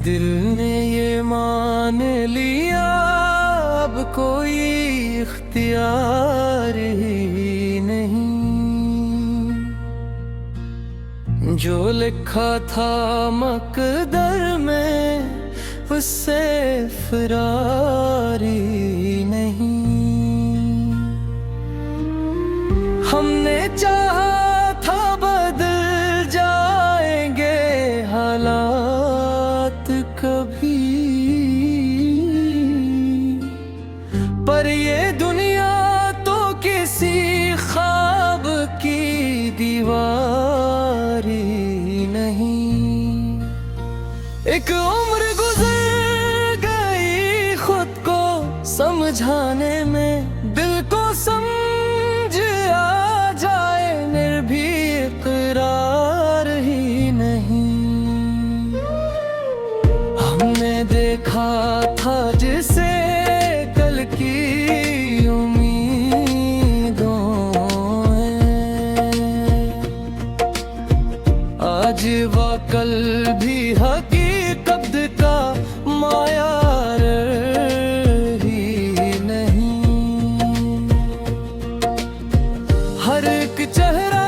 दिल ने ये मान लिया अब कोई इख्तियार ही नहीं। जो लिखा था मकदर में उससे फरारी नहीं। हमने चाहा था बदल जाएंगे हालात कभी, पर ये दुनिया तो किसी ख्वाब की दीवारी नहीं। एक उम्र गुजर गई खुद को समझाने में, दिल को समझ आ जाए निर्भी इकरार ही नहीं। हमने देखा था जिसे कल की उम्मीदों में, आज व कल भी हकीकत का मायार ही नहीं। हर एक चेहरा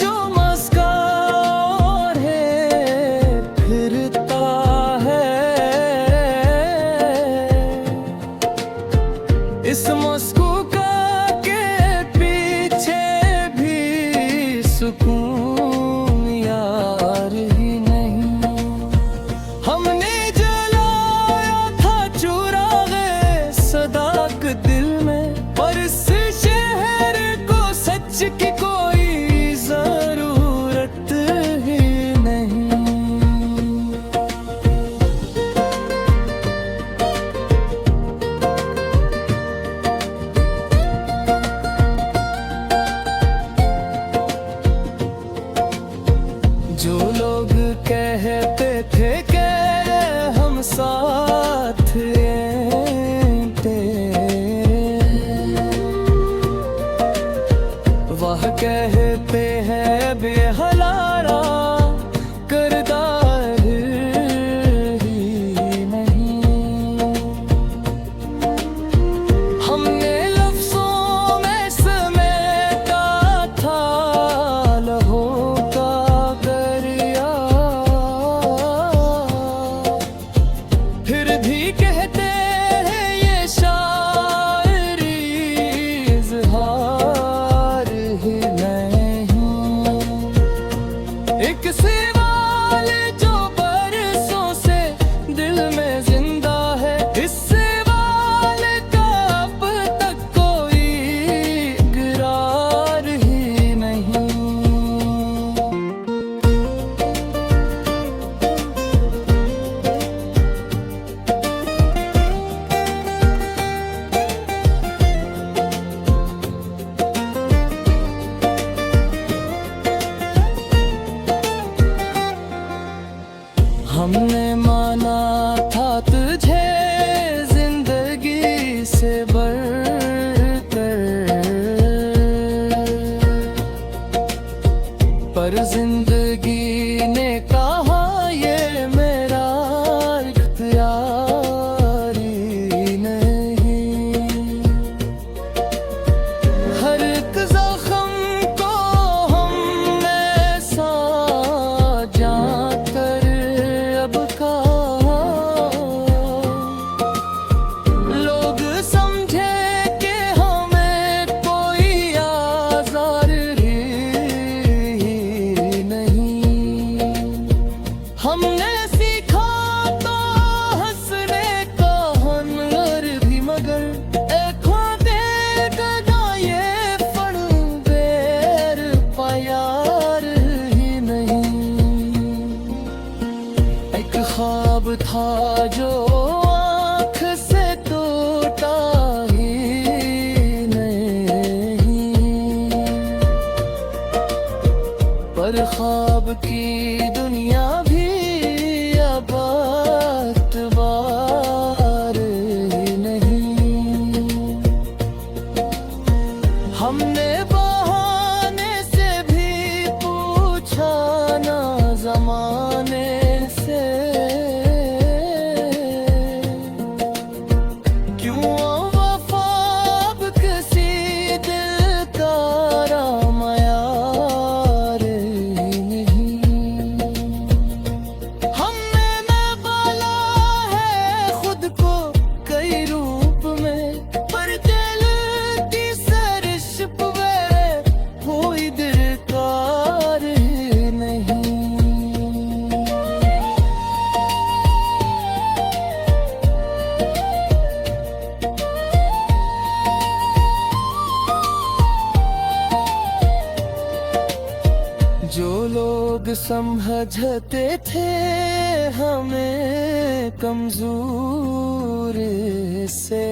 जो मुस्कुराता है फिरता है, इस मुस्कुरा के पीछे भी सुकून यार ही नहीं। हमने जलाया था चुरागे सदाकत दिल में, पर इस शहर को सच की कोई जरूरत ही नहीं। जो लोग कहते थे कि हम साथ थे, वह कहते हैं बेहलारा करदार ही नहीं। हमने लफ्ज़ों में समेटा था लहों का दरिया, फिर भी कहते हैं ये शायरी इज़हार ही नहीं। एक सवाल जो बरसों से दिल में जिंदा है, इस सवाल का अब तक कोई इकरार ही नहीं। हमने माना था तुझे जिंदगी से बढ़कर, पर जिंदगी ने कहा ये मेरा इख्तियारी नहीं। हर एक जख्म को हमने साजा कर अब कहा, लोग समझे कि हमें कोई आज़ार ही नहीं। हमने सीखा तो हंसने का हुनर भी, मगर ऐखों देखना ये फन बेर प्यार ही नहीं। एक ख्वाब था जो आँख से टूटा ही नहीं, पर ख्वाब की दुनिया भी अब एतबार ही नहीं। हमने बहाने से भी पूछा ना जमाने से, समझते थे हमें कमजोर से,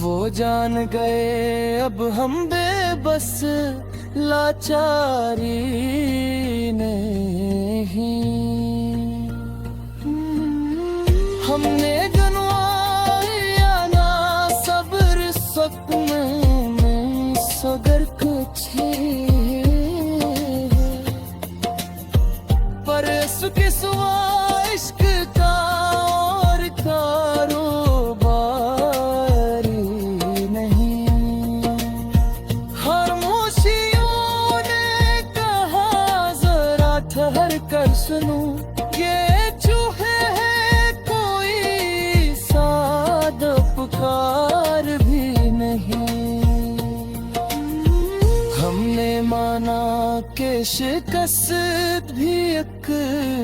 वो जान गए अब हम बेबस लाचारी नहीं। हमने गनवाया ना सब्र सपने में सगर कुछ पर इसके सिवा इश्क का और कारोबार नहीं। खामोशियों ने कहा जरा ठहर कर सुनो, ये चूहे हैं कोई सादा पुकार भी नहीं। हमने माना कि शिकस्त भी एक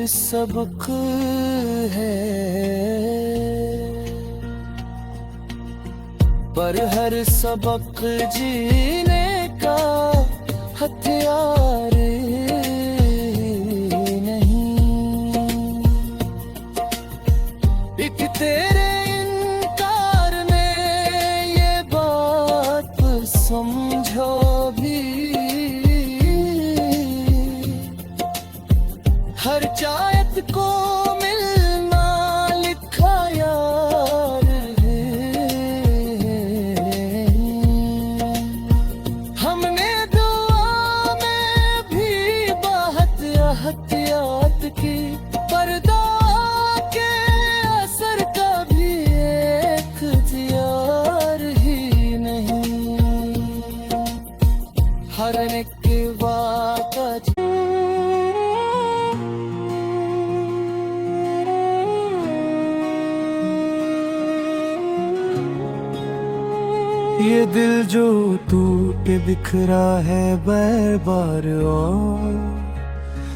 सबक है, पर हर सबक जीने का हथियार नहीं। एक तेरे इनकार ने ये बात समझो भी, हर चाहत को मिलना लिखा यार है। हमने दुआ में भी बहुत एहतियात की, पर दुआ के असर का भी इख्तियार ही नहीं। हर एक बात ये दिल जो टूट बिखरा है बार बार और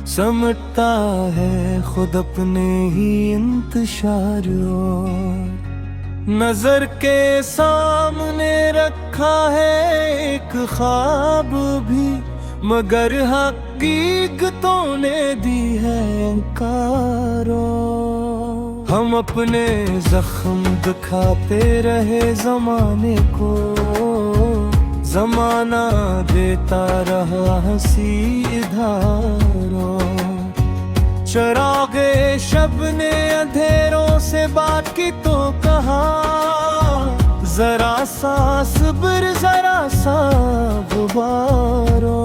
समटता है खुद अपने ही इंतशार और नजर के सामने रखा है एक ख्वाब भी, मगर हकीकतों ने दी है इंकारो। हम अपने जख्म दिखाते रहे जमाने को, जमाना देता रहा हंसी इधारों। चरागे शब ने अंधेरों से बात की तो कहा, जरा सा सब्र जरा सा गुबारो।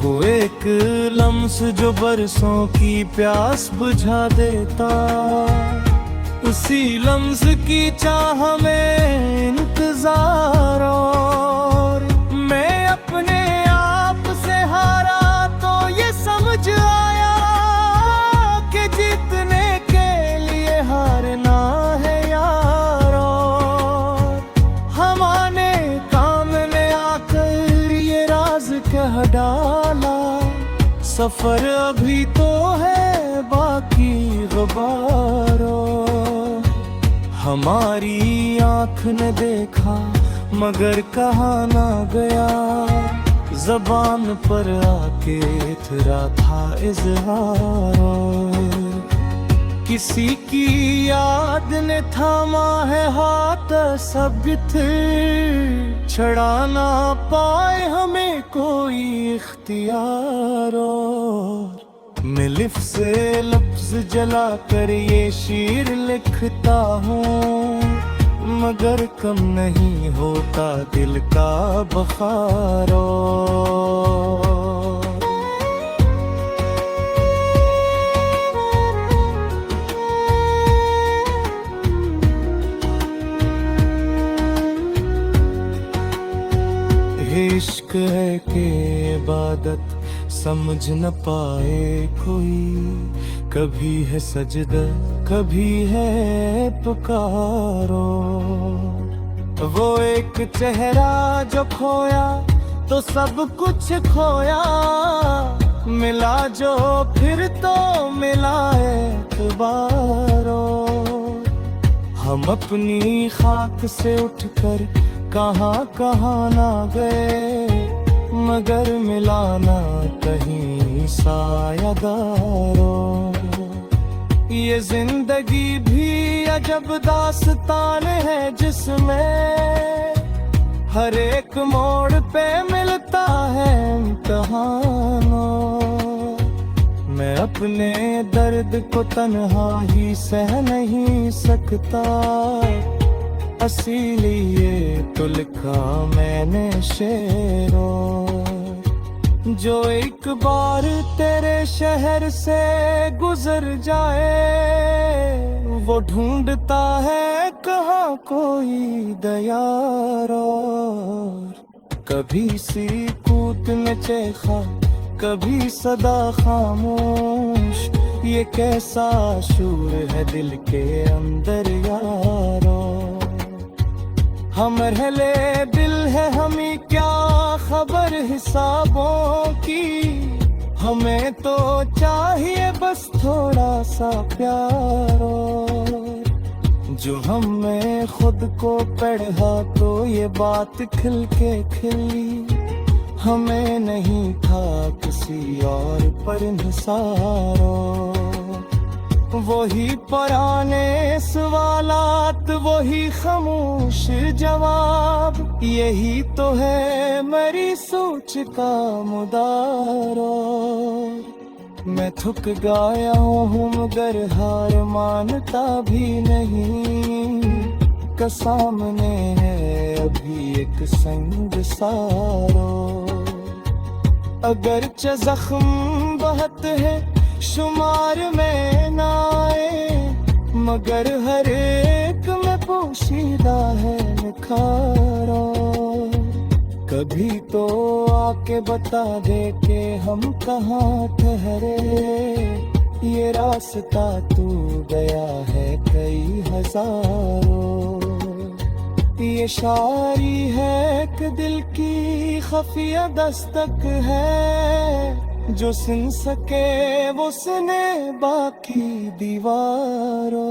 वो एक लम्स जो बरसों की प्यास बुझा देता, उसी लम्स की चाह में इंतजार। और मैं अपने आप से हारा तो ये समझ आया कि जीतने के लिए हारना है यारो। हमारे काम ने आकर ये राज कह डाला, सफर अभी तो है बाकी गुबारों। हमारी आँख ने देखा मगर कहा ना गया, ज़बान पर आके इतरा था इज़हार। किसी की याद ने थामा है हाथ सब थे, छड़ा ना पाए हमें कोई इख्तियार। मैं लिफ से लफ्ज जला कर ये शीर लिखता हूँ, मगर कम नहीं होता दिल का बखारो। इश्क है कि इबादत समझ न पाए कोई, कभी है सजदा कभी है पुकारो। वो एक चेहरा जो खोया तो सब कुछ खोया, मिला जो फिर तो मिला एतबारो। हम अपनी खाक से उठकर कहाँ कहाँ ना गए, मगर मिलाना कहीं सायादारों। ये जिंदगी भी अजब दास्तान है जिसमें हर एक मोड़ पे मिलता है इम्तिहानों। मैं अपने दर्द को तन्हा ही सह नहीं सकता, इसीलिए तो लिखा मैंने शेरों। जो एक बार तेरे शहर से गुजर जाए, वो ढूंढता है कहाँ कोई दयार। और कभी सी कूद में चेखा, कभी सदा खामोश, ये कैसा शूर है दिल के अंदर यारो। हम रहले दिल है हमें क्या खबर हिसाबों की, हमें तो चाहिए बस थोड़ा सा प्यार। जो हमें खुद को पढ़ा तो ये बात खिल के खिली, हमें नहीं था किसी और पर निसारो। वही पुराने सवालात, वही खामोश जवाब, यही तो है मेरी सोच का मुदारो। मैं थक गया हूँ मगर हार मानता भी नहीं, का सामने है अभी एक संग सारो। अगरचे जख्म बहुत है शुमार में ना आए, मगर हर एक में पोशीदा है निखारो। कभी तो आके बता दे के हम कहाँ ठहरे, ये रास्ता तू गया है कई हजारों। ये शायरी है कि दिल की खफिया दस्तक है, जो सुन सके वो सुने बाकी दीवारों।